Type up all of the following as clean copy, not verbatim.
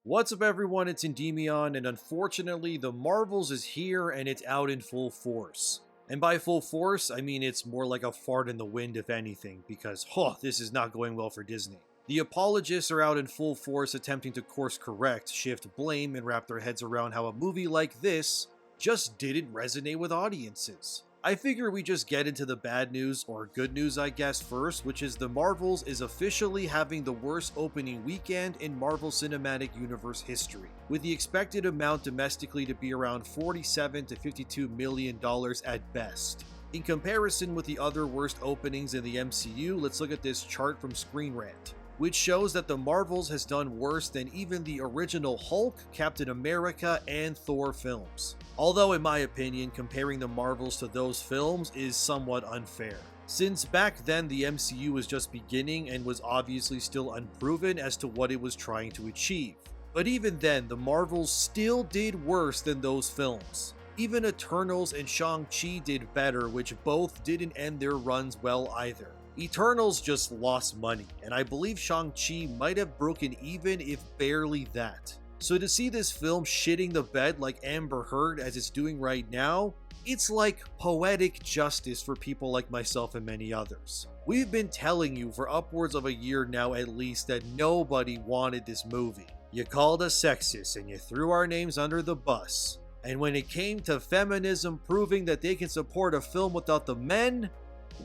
What's up everyone, it's ENDYMION, and unfortunately the Marvels is here and it's out in full force. And by full force, I mean it's more like a fart in the wind if anything, because this is not going well for Disney. The apologists are out in full force attempting to course correct, shift blame, and wrap their heads around how a movie like this just didn't resonate with audiences. I figure we just get into the bad news, or good news I guess first, which is the Marvels is officially having the worst opening weekend in Marvel Cinematic Universe history, with the expected amount domestically to be around $47 to $52 million at best. In comparison with the other worst openings in the MCU, let's look at this chart from Screen Rant, which shows that the Marvels has done worse than even the original Hulk, Captain America, and Thor films. Although in my opinion, comparing the Marvels to those films is somewhat unfair, since back then the MCU was just beginning and was obviously still unproven as to what it was trying to achieve. But even then, the Marvels still did worse than those films. Even Eternals and Shang-Chi did better, which both didn't end their runs well either. Eternals just lost money, and I believe Shang-Chi might have broken even if barely that. So to see this film shitting the bed like Amber Heard as it's doing right now, it's like poetic justice for people like myself and many others. We've been telling you for upwards of a year now at least that nobody wanted this movie. You called us sexist and you threw our names under the bus. And when it came to feminism proving that they can support a film without the men,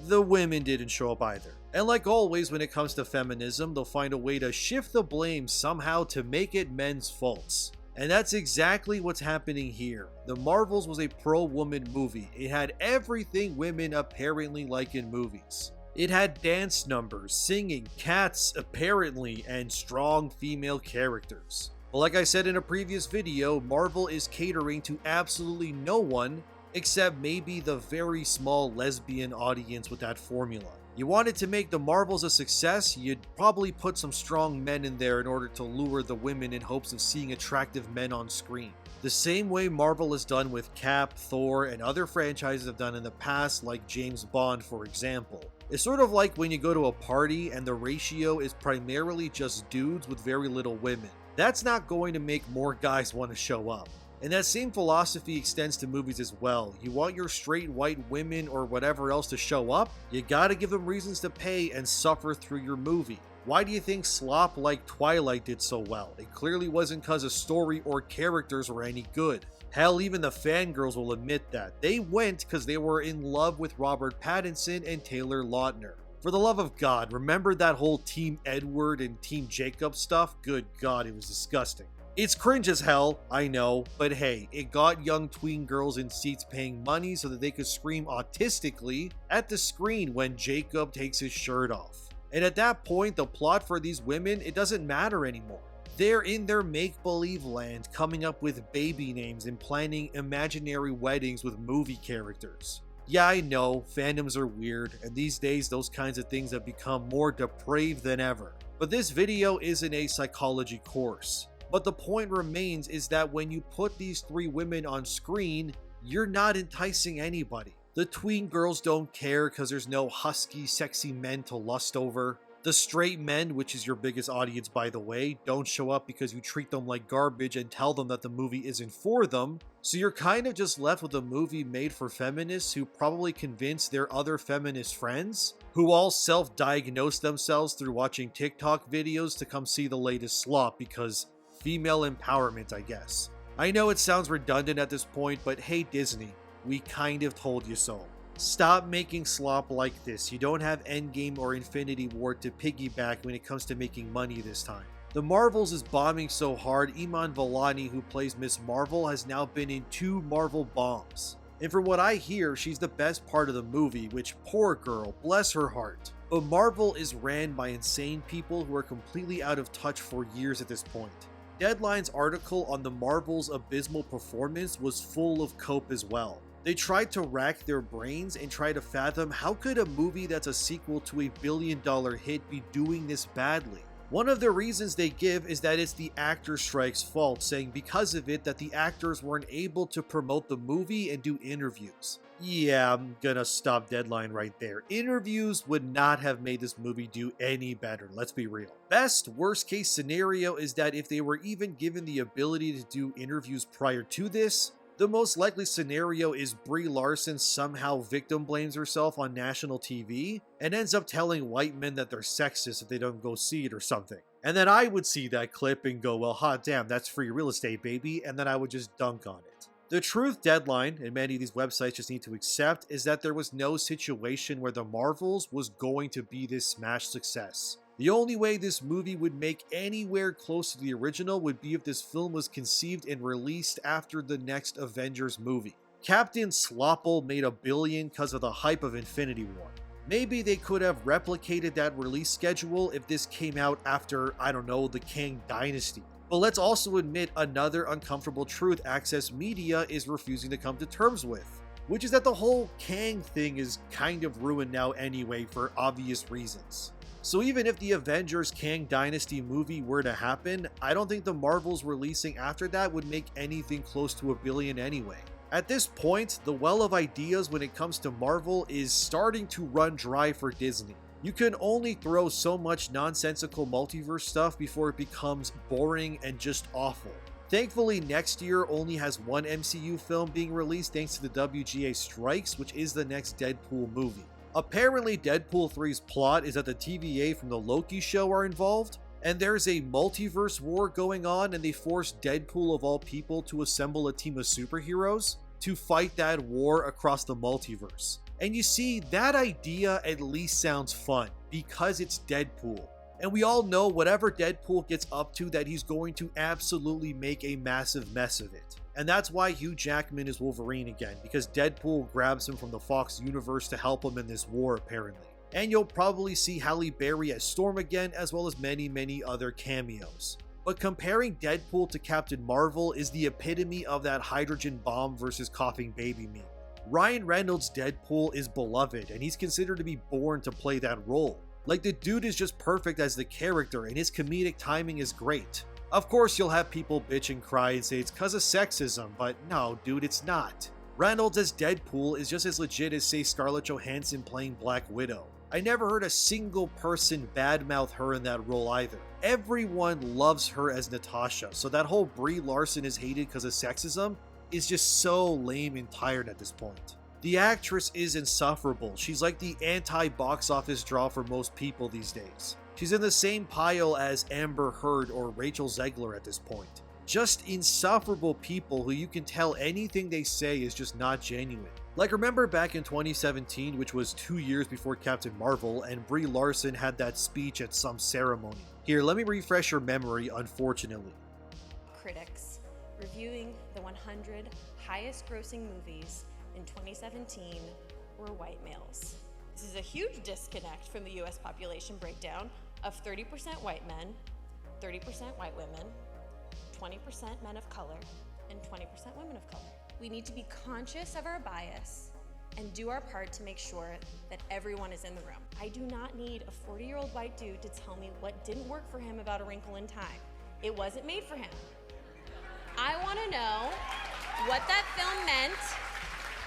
the women didn't show up either. And like always when it comes to feminism, they'll find a way to shift the blame somehow to make it men's faults. And that's exactly what's happening here. The Marvels was a pro-woman movie. It had everything women apparently like in movies. It had dance numbers, singing, cats apparently, and strong female characters. But like I said in a previous video, Marvel is catering to absolutely no one except maybe the very small lesbian audience with that formula. You wanted to make the Marvels a success, you'd probably put some strong men in there in order to lure the women in hopes of seeing attractive men on screen. The same way Marvel has done with Cap, Thor, and other franchises have done in the past, like James Bond for example. It's sort of like when you go to a party and the ratio is primarily just dudes with very little women. That's not going to make more guys want to show up. And that same philosophy extends to movies as well. You want your straight white women or whatever else to show up? You gotta give them reasons to pay and suffer through your movie. Why do you think slop like Twilight did so well? It clearly wasn't cause the story or characters were any good. Hell, even the fangirls will admit that. They went cause they were in love with Robert Pattinson and Taylor Lautner. For the love of God, remember that whole Team Edward and Team Jacob stuff? Good God, it was disgusting. It's cringe as hell, I know, but hey, it got young tween girls in seats paying money so that they could scream autistically at the screen when Jacob takes his shirt off. And at that point, the plot for these women, it doesn't matter anymore. They're in their make-believe land coming up with baby names and planning imaginary weddings with movie characters. Yeah, I know, fandoms are weird, and these days those kinds of things have become more depraved than ever. But this video isn't a psychology course. But the point remains is that when you put these three women on screen, you're not enticing anybody. The tween girls don't care because there's no husky, sexy men to lust over. The straight men, which is your biggest audience by the way, don't show up because you treat them like garbage and tell them that the movie isn't for them. So you're kind of just left with a movie made for feminists who probably convince their other feminist friends, who all self-diagnose themselves through watching TikTok videos to come see the latest slop because female empowerment, I guess. I know it sounds redundant at this point, but hey Disney, we kind of told you so. Stop making slop like this. You don't have Endgame or Infinity War to piggyback when it comes to making money this time. The Marvels is bombing so hard, Iman Vellani, who plays Miss Marvel, has now been in 2 Marvel bombs. And from what I hear, she's the best part of the movie, which poor girl, bless her heart. But Marvel is ran by insane people who are completely out of touch for years at this point. Deadline's article on the Marvel's abysmal performance was full of cope as well. They tried to rack their brains and try to fathom how could a movie that's a sequel to a billion-dollar hit be doing this badly. One of the reasons they give is that it's the actor strike's fault, saying because of it that the actors weren't able to promote the movie and do interviews. Yeah, I'm gonna stop Deadline right there. Interviews would not have made this movie do any better, let's be real. Best worst case scenario is that if they were even given the ability to do interviews prior to this, the most likely scenario is Brie Larson somehow victim blames herself on national TV and ends up telling white men that they're sexist if they don't go see it or something. And then I would see that clip and go, well, hot damn, that's free real estate, baby, and then I would just dunk on it. The truth, Deadline, and many of these websites just need to accept, is that there was no situation where the Marvels was going to be this smash success. The only way this movie would make anywhere close to the original would be if this film was conceived and released after the next Avengers movie. Captain Slopple made $1 billion because of the hype of Infinity War. Maybe they could have replicated that release schedule if this came out after, I don't know, the Kang Dynasty. But let's also admit another uncomfortable truth Access Media is refusing to come to terms with, which is that the whole Kang thing is kind of ruined now anyway for obvious reasons. So even if the Avengers Kang Dynasty movie were to happen, I don't think the Marvels releasing after that would make anything close to $1 billion anyway. At this point, the well of ideas when it comes to Marvel is starting to run dry for Disney. You can only throw so much nonsensical multiverse stuff before it becomes boring and just awful. Thankfully, next year only has one MCU film being released thanks to the WGA strikes, which is the next Deadpool movie. Apparently, Deadpool 3's plot is that the TVA from the Loki show are involved, and there's a multiverse war going on, and they force Deadpool of all people to assemble a team of superheroes to fight that war across the multiverse. And you see, that idea at least sounds fun, because it's Deadpool. And we all know whatever Deadpool gets up to that he's going to absolutely make a massive mess of it. And that's why Hugh Jackman is Wolverine again, because Deadpool grabs him from the Fox universe to help him in this war apparently. And you'll probably see Halle Berry as Storm again, as well as many other cameos. But comparing Deadpool to Captain Marvel is the epitome of that hydrogen bomb versus coughing baby meme. Ryan Reynolds' Deadpool is beloved, and he's considered to be born to play that role. Like, the dude is just perfect as the character, and his comedic timing is great. Of course, you'll have people bitch and cry and say it's cause of sexism, but no, dude, it's not. Reynolds as Deadpool is just as legit as, say, Scarlett Johansson playing Black Widow. I never heard a single person badmouth her in that role either. Everyone loves her as Natasha, so that whole Brie Larson is hated because of sexism is just so lame and tired at this point. The actress is insufferable. She's like the anti-box office draw for most people these days. She's in the same pile as Amber Heard or Rachel Zegler at this point. Just insufferable people who you can tell anything they say is just not genuine. Like, remember back in 2017, which was 2 years before Captain Marvel, and Brie Larson had that speech at some ceremony. Here, let me refresh your memory, unfortunately. Critics reviewing the 100 highest grossing movies in 2017 were white males. This is a huge disconnect from the US population breakdown of 30% white men, 30% white women, 20% men of color, and 20% women of color. We need to be conscious of our bias and do our part to make sure that everyone is in the room. I do not need a 40-year-old white dude to tell me what didn't work for him about A Wrinkle in Time. It wasn't made for him. I want to know what that film meant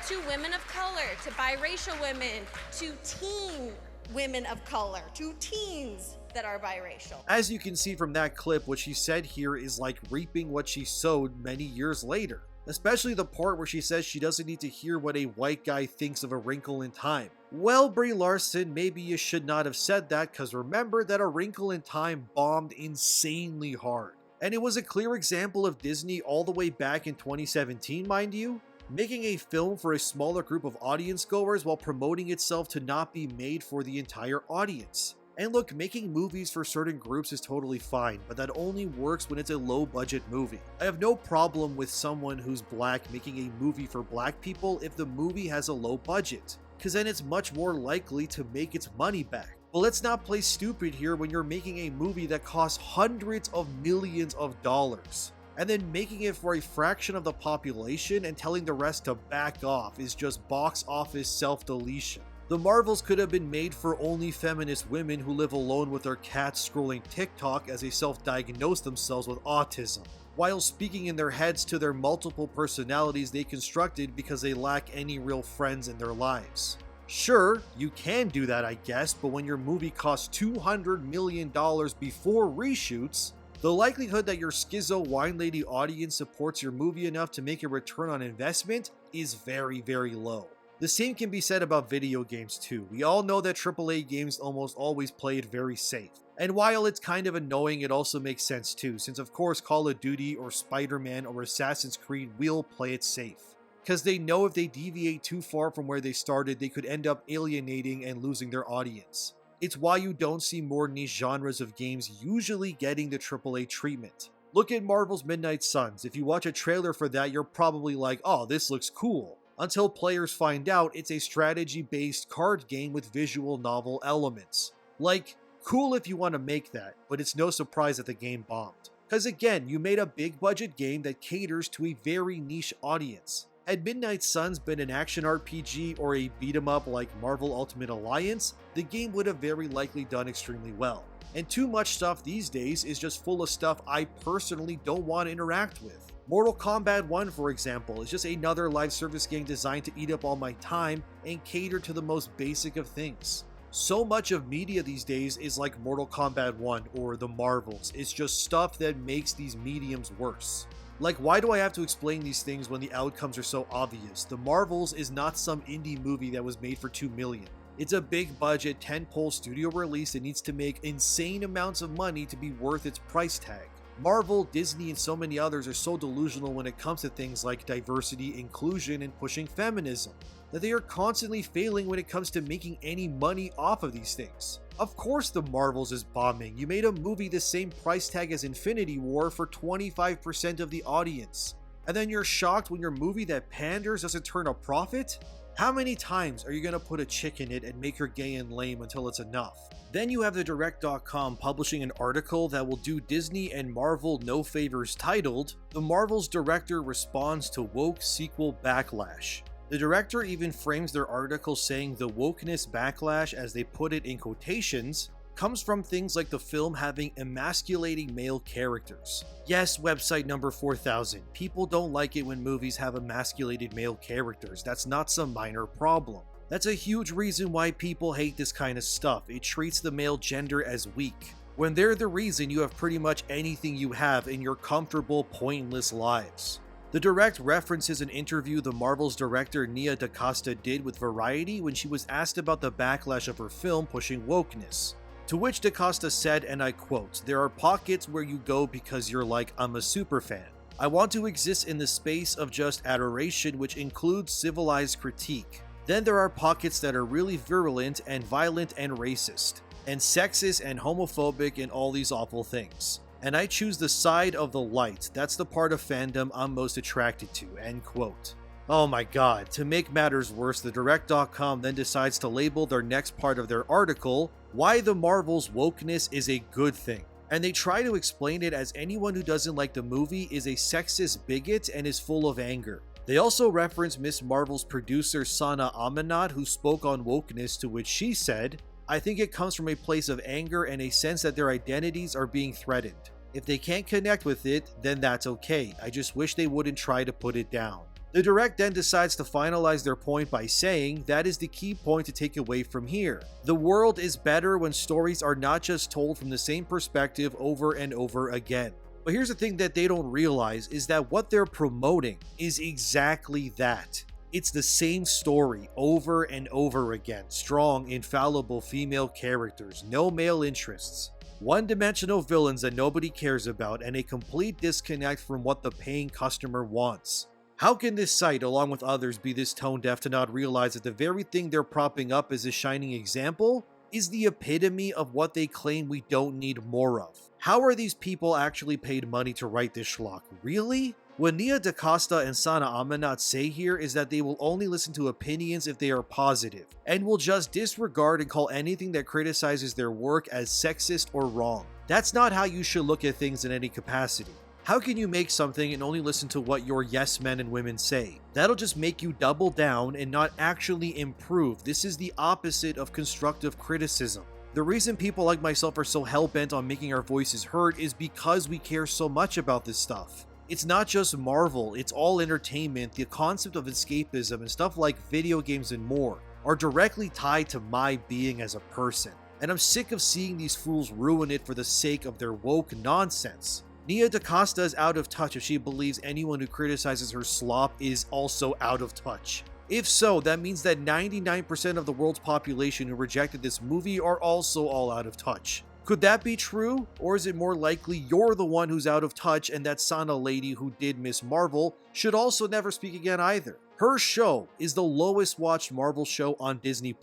to women of color, to biracial women, to teen women of color, to teens that are biracial. As you can see from that clip, what she said here is like reaping what she sowed many years later. Especially the part where she says she doesn't need to hear what a white guy thinks of A Wrinkle in Time. Well, Brie Larson, maybe you should not have said that, because remember that A Wrinkle in Time bombed insanely hard. And it was a clear example of Disney all the way back in 2017, mind you, making a film for a smaller group of audience goers while promoting itself to not be made for the entire audience. And look, making movies for certain groups is totally fine, but that only works when it's a low-budget movie. I have no problem with someone who's black making a movie for black people if the movie has a low budget, because then it's much more likely to make its money back. But let's not play stupid here when you're making a movie that costs hundreds of millions of dollars, and then making it for a fraction of the population and telling the rest to back off is just box office self-deletion. The Marvels could have been made for only feminist women who live alone with their cats scrolling TikTok as they self-diagnose themselves with autism, while speaking in their heads to their multiple personalities they constructed because they lack any real friends in their lives. Sure, you can do that I guess, but when your movie costs $200 million before reshoots, the likelihood that your schizo wine lady audience supports your movie enough to make a return on investment is very, very low. The same can be said about video games too. We all know that AAA games almost always play it very safe. And while it's kind of annoying, it also makes sense too, since of course Call of Duty or Spider-Man or Assassin's Creed will play it safe. Because they know if they deviate too far from where they started, they could end up alienating and losing their audience. It's why you don't see more niche genres of games usually getting the AAA treatment. Look at Marvel's Midnight Suns. If you watch a trailer for that, you're probably like, oh, this looks cool. Until players find out it's a strategy-based card game with visual novel elements. Like, cool if you want to make that, but it's no surprise that the game bombed. Because again, you made a big budget game that caters to a very niche audience. Had Midnight Suns been an action RPG or a beat-em-up like Marvel Ultimate Alliance, the game would have very likely done extremely well. And too much stuff these days is just full of stuff I personally don't want to interact with. Mortal Kombat 1, for example, is just another live service game designed to eat up all my time and cater to the most basic of things. So much of media these days is like Mortal Kombat 1 or the Marvels. It's just stuff that makes these mediums worse. Like, why do I have to explain these things when the outcomes are so obvious? The Marvels is not some indie movie that was made for $2 million. It's a big budget, tentpole studio release that needs to make insane amounts of money to be worth its price tag. Marvel, Disney, and so many others are so delusional when it comes to things like diversity, inclusion, and pushing feminism, that they are constantly failing when it comes to making any money off of these things. Of course the Marvels is bombing. You made a movie the same price tag as Infinity War for 25% of the audience. And then you're shocked when your movie that panders doesn't turn a profit? How many times are you gonna put a chick in it and make her gay and lame until it's enough? Then you have the Direct.com publishing an article that will do Disney and Marvel no favors titled, "The Marvel's Director Responds to Woke Sequel Backlash." The director even frames their article saying the wokeness backlash, as they put it in quotations, comes from things like the film having emasculating male characters. Yes, website number 4000. People don't like it when movies have emasculated male characters. That's not some minor problem. That's a huge reason why people hate this kind of stuff. It treats the male gender as weak, when they're the reason you have pretty much anything you have in your comfortable, pointless lives. The direct references an interview the Marvel's director Nia DaCosta did with Variety when she was asked about the backlash of her film pushing wokeness. To which DaCosta said, and I quote, "There are pockets where you go because you're like, I'm a superfan. I want to exist in the space of just adoration, which includes civilized critique. Then there are pockets that are really virulent and violent and racist, and sexist and homophobic and all these awful things. And I choose the side of the light. That's the part of fandom I'm most attracted to," end quote. Oh my god, to make matters worse, the Direct.com then decides to label their next part of their article, "Why the Marvel's Wokeness is a Good Thing." And they try to explain it as anyone who doesn't like the movie is a sexist bigot and is full of anger. They also reference Miss Marvel's producer Sana Amanat, who spoke on wokeness, to which she said, "I think it comes from a place of anger and a sense that their identities are being threatened. If they can't connect with it, then that's okay. I just wish they wouldn't try to put it down." The Direct then decides to finalize their point by saying, "That is the key point to take away from here. The world is better when stories are not just told from the same perspective over and over again." But here's the thing that they don't realize is that what they're promoting is exactly that. It's the same story over and over again. Strong, infallible female characters, no male interests, one-dimensional villains that nobody cares about, and a complete disconnect from what the paying customer wants. How can this site, along with others, be this tone-deaf to not realize that the very thing they're propping up as a shining example is the epitome of what they claim we don't need more of? How are these people actually paid money to write this schlock? Really? What Nia DaCosta and Sana Amanat say here is that they will only listen to opinions if they are positive, and will just disregard and call anything that criticizes their work as sexist or wrong. That's not how you should look at things in any capacity. How can you make something and only listen to what your yes men and women say? That'll just make you double down and not actually improve. This is the opposite of constructive criticism. The reason people like myself are so hell-bent on making our voices heard is because we care so much about this stuff. It's not just Marvel, it's all entertainment. The concept of escapism and stuff like video games and more are directly tied to my being as a person. And I'm sick of seeing these fools ruin it for the sake of their woke nonsense. Nia DaCosta is out of touch if she believes anyone who criticizes her slop is also out of touch. If so, that means that 99% of the world's population who rejected this movie are also all out of touch. Could that be true? Or is it more likely you're the one who's out of touch and that Sana lady who did Miss Marvel should also never speak again either? Her show is the lowest watched Marvel show on Disney+.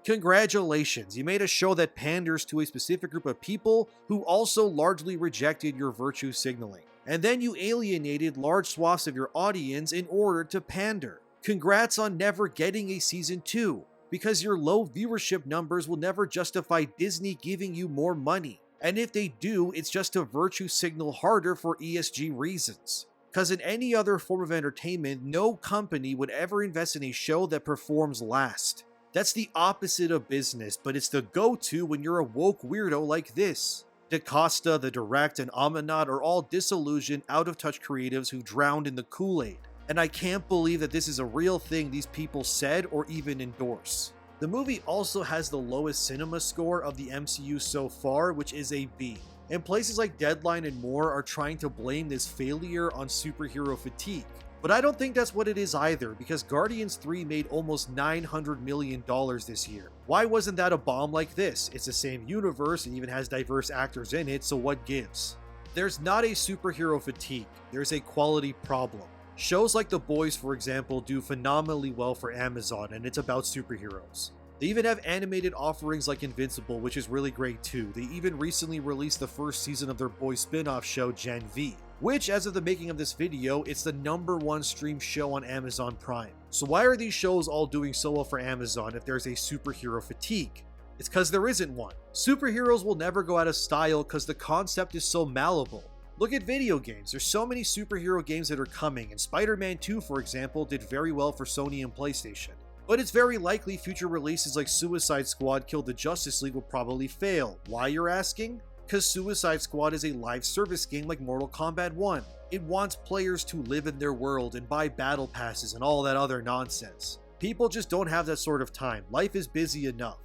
Congratulations, you made a show that panders to a specific group of people who also largely rejected your virtue signaling. And then you alienated large swaths of your audience in order to pander. Congrats on never getting a season 2, because your low viewership numbers will never justify Disney giving you more money. And if they do, it's just to virtue signal harder for ESG reasons. Because in any other form of entertainment, no company would ever invest in a show that performs last. That's the opposite of business, but it's the go-to when you're a woke weirdo like this. DaCosta, The Direct, and Amanat are all disillusioned, out-of-touch creatives who drowned in the Kool-Aid. And I can't believe that this is a real thing these people said or even endorse. The movie also has the lowest cinema score of the MCU so far, which is a B. And places like Deadline and more are trying to blame this failure on superhero fatigue. But I don't think that's what it is either, because Guardians 3 made almost $900 million this year. Why wasn't that a bomb like this? It's the same universe and even has diverse actors in it, so what gives? There's not a superhero fatigue, there's a quality problem. Shows like The Boys, for example, do phenomenally well for Amazon, and it's about superheroes. They even have animated offerings like Invincible, which is really great too. They even recently released the first season of their Boys spin-off show, Gen V, which, as of the making of this video, it's the #1 streamed show on Amazon Prime. So why are these shows all doing so well for Amazon if there's a superhero fatigue? It's because there isn't one. Superheroes will never go out of style because the concept is so malleable. Look at video games. There's so many superhero games that are coming, and Spider-Man 2, for example, did very well for Sony and PlayStation. But it's very likely future releases like Suicide Squad Kill the Justice League will probably fail. Why, you're asking? Because Suicide Squad is a live service game like Mortal Kombat 1. It wants players to live in their world and buy battle passes and all that other nonsense. People just don't have that sort of time. Life is busy enough.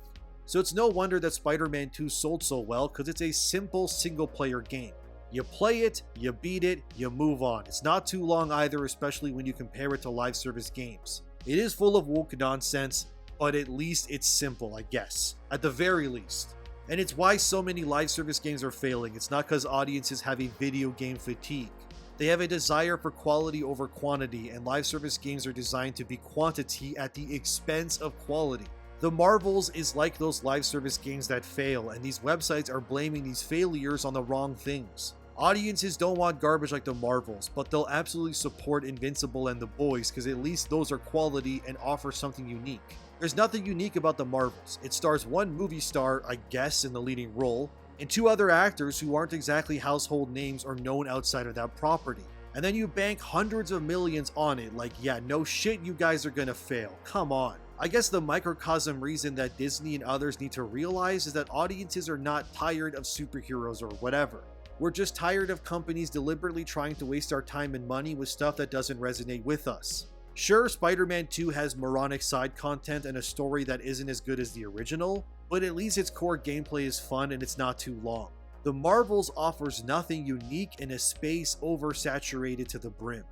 So it's no wonder that Spider-Man 2 sold so well, because it's a simple single-player game. You play it, you beat it, you move on. It's not too long either, especially when you compare it to live service games. It is full of woke nonsense, but at least it's simple, I guess. At the very least. And it's why so many live service games are failing. It's not because audiences have a video game fatigue. They have a desire for quality over quantity, and live service games are designed to be quantity at the expense of quality. The Marvels is like those live service games that fail, and these websites are blaming these failures on the wrong things. Audiences don't want garbage like the Marvels, but they'll absolutely support Invincible and The Boys because at least those are quality and offer something unique. There's nothing unique about the Marvels. It stars one movie star, I guess, in the leading role, and 2 other actors who aren't exactly household names or known outside of that property. And then you bank hundreds of millions on it, like, yeah, no shit, you guys are gonna fail. Come on. I guess the microcosm reason that Disney and others need to realize is that audiences are not tired of superheroes or whatever. We're just tired of companies deliberately trying to waste our time and money with stuff that doesn't resonate with us. Sure, Spider-Man 2 has moronic side content and a story that isn't as good as the original, but at least its core gameplay is fun and it's not too long. The Marvels offers nothing unique in a space oversaturated to the brim.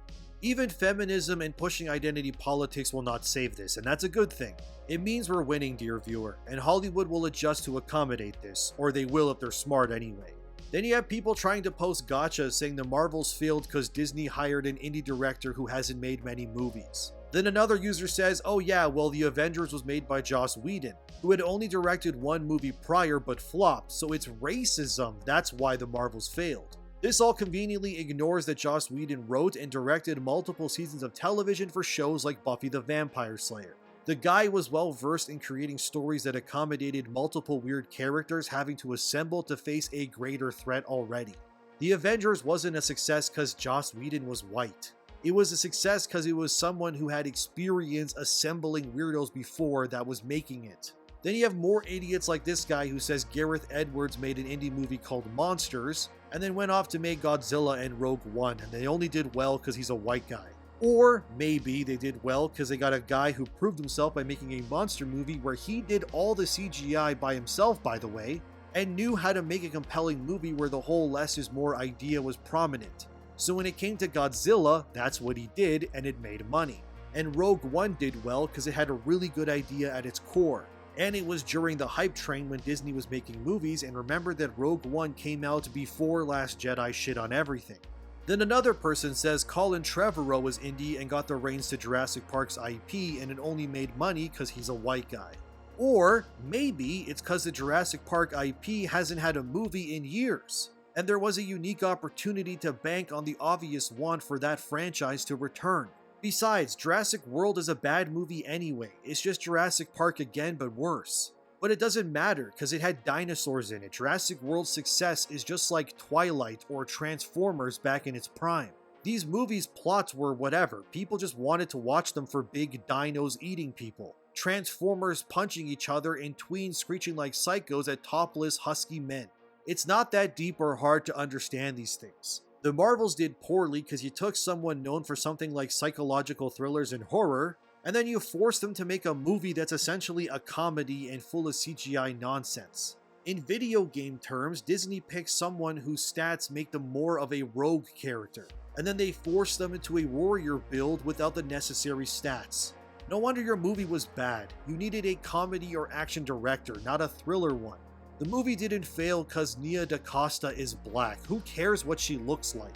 Even feminism and pushing identity politics will not save this, and that's a good thing. It means we're winning, dear viewer, and Hollywood will adjust to accommodate this, or they will if they're smart anyway. Then you have people trying to post gotchas saying the Marvels failed because Disney hired an indie director who hasn't made many movies. Then another user says, oh yeah, well the Avengers was made by Joss Whedon, who had only directed one movie prior but flopped, so it's racism, that's why the Marvels failed. This all conveniently ignores that Joss Whedon wrote and directed multiple seasons of television for shows like Buffy the Vampire Slayer. The guy was well versed in creating stories that accommodated multiple weird characters having to assemble to face a greater threat already. The The Avengers wasn't a success because Joss Whedon was white. It was a success because it was someone who had experience assembling weirdos before that was making it. Then you have more idiots like this guy who says Gareth Edwards made an indie movie called Monsters, and then went off to make Godzilla and Rogue One, and they only did well because he's a white guy. Or maybe they did well because they got a guy who proved himself by making a monster movie where he did all the CGI by himself, by the way, and knew how to make a compelling movie where the whole less is more idea was prominent. So when it came to Godzilla, that's what he did, and it made money. And Rogue One did well because it had a really good idea at its core. And it was during the hype train when Disney was making movies, and remember that Rogue One came out before Last Jedi shit on everything. Then another person says Colin Trevorrow was indie and got the reins to Jurassic Park's IP, and it only made money because he's a white guy. Or maybe it's because the Jurassic Park IP hasn't had a movie in years, and there was a unique opportunity to bank on the obvious want for that franchise to return. Besides, Jurassic World is a bad movie anyway, it's just Jurassic Park again but worse. But it doesn't matter because it had dinosaurs in it. Jurassic World's success is just like Twilight or Transformers back in its prime. These movies' plots were whatever, people just wanted to watch them for big dinos eating people, Transformers punching each other, and tweens screeching like psychos at topless husky men. It's not that deep or hard to understand these things. The Marvels did poorly because you took someone known for something like psychological thrillers and horror, and then you forced them to make a movie that's essentially a comedy and full of CGI nonsense. In video game terms, Disney picks someone whose stats make them more of a rogue character, and then they force them into a warrior build without the necessary stats. No wonder your movie was bad. You needed a comedy or action director, not a thriller one. The movie didn't fail because Nia DaCosta is black. Who cares what she looks like?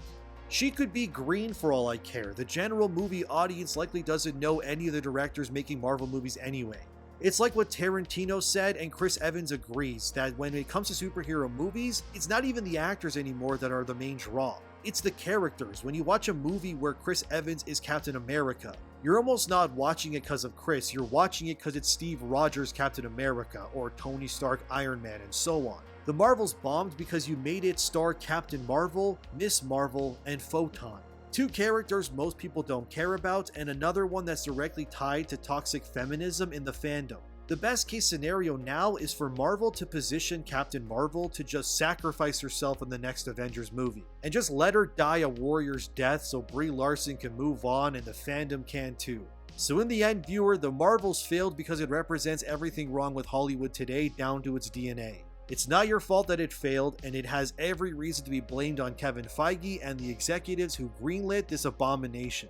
She could be green for all I care. The general movie audience likely doesn't know any of the directors making Marvel movies anyway. It's like what Tarantino said, and Chris Evans agrees, that when it comes to superhero movies, it's not even the actors anymore that are the main draw. It's the characters. When you watch a movie where Chris Evans is Captain America, you're almost not watching it because of Chris, you're watching it because it's Steve Rogers Captain America, or Tony Stark Iron Man, and so on. The Marvels bombed because you made it star Captain Marvel, Miss Marvel, and Photon. Two characters most people don't care about, and another one that's directly tied to toxic feminism in the fandom. The best case scenario now is for Marvel to position Captain Marvel to just sacrifice herself in the next Avengers movie, and just let her die a warrior's death so Brie Larson can move on and the fandom can too. So in the end, viewer, the Marvels failed because it represents everything wrong with Hollywood today down to its DNA. It's not your fault that it failed, and it has every reason to be blamed on Kevin Feige and the executives who greenlit this abomination.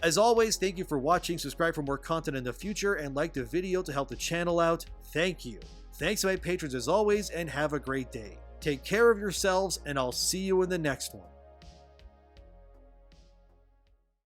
As always, thank you for watching, subscribe for more content in the future, and like the video to help the channel out. Thank you. Thanks to my patrons as always, and have a great day. Take care of yourselves, and I'll see you in the next one.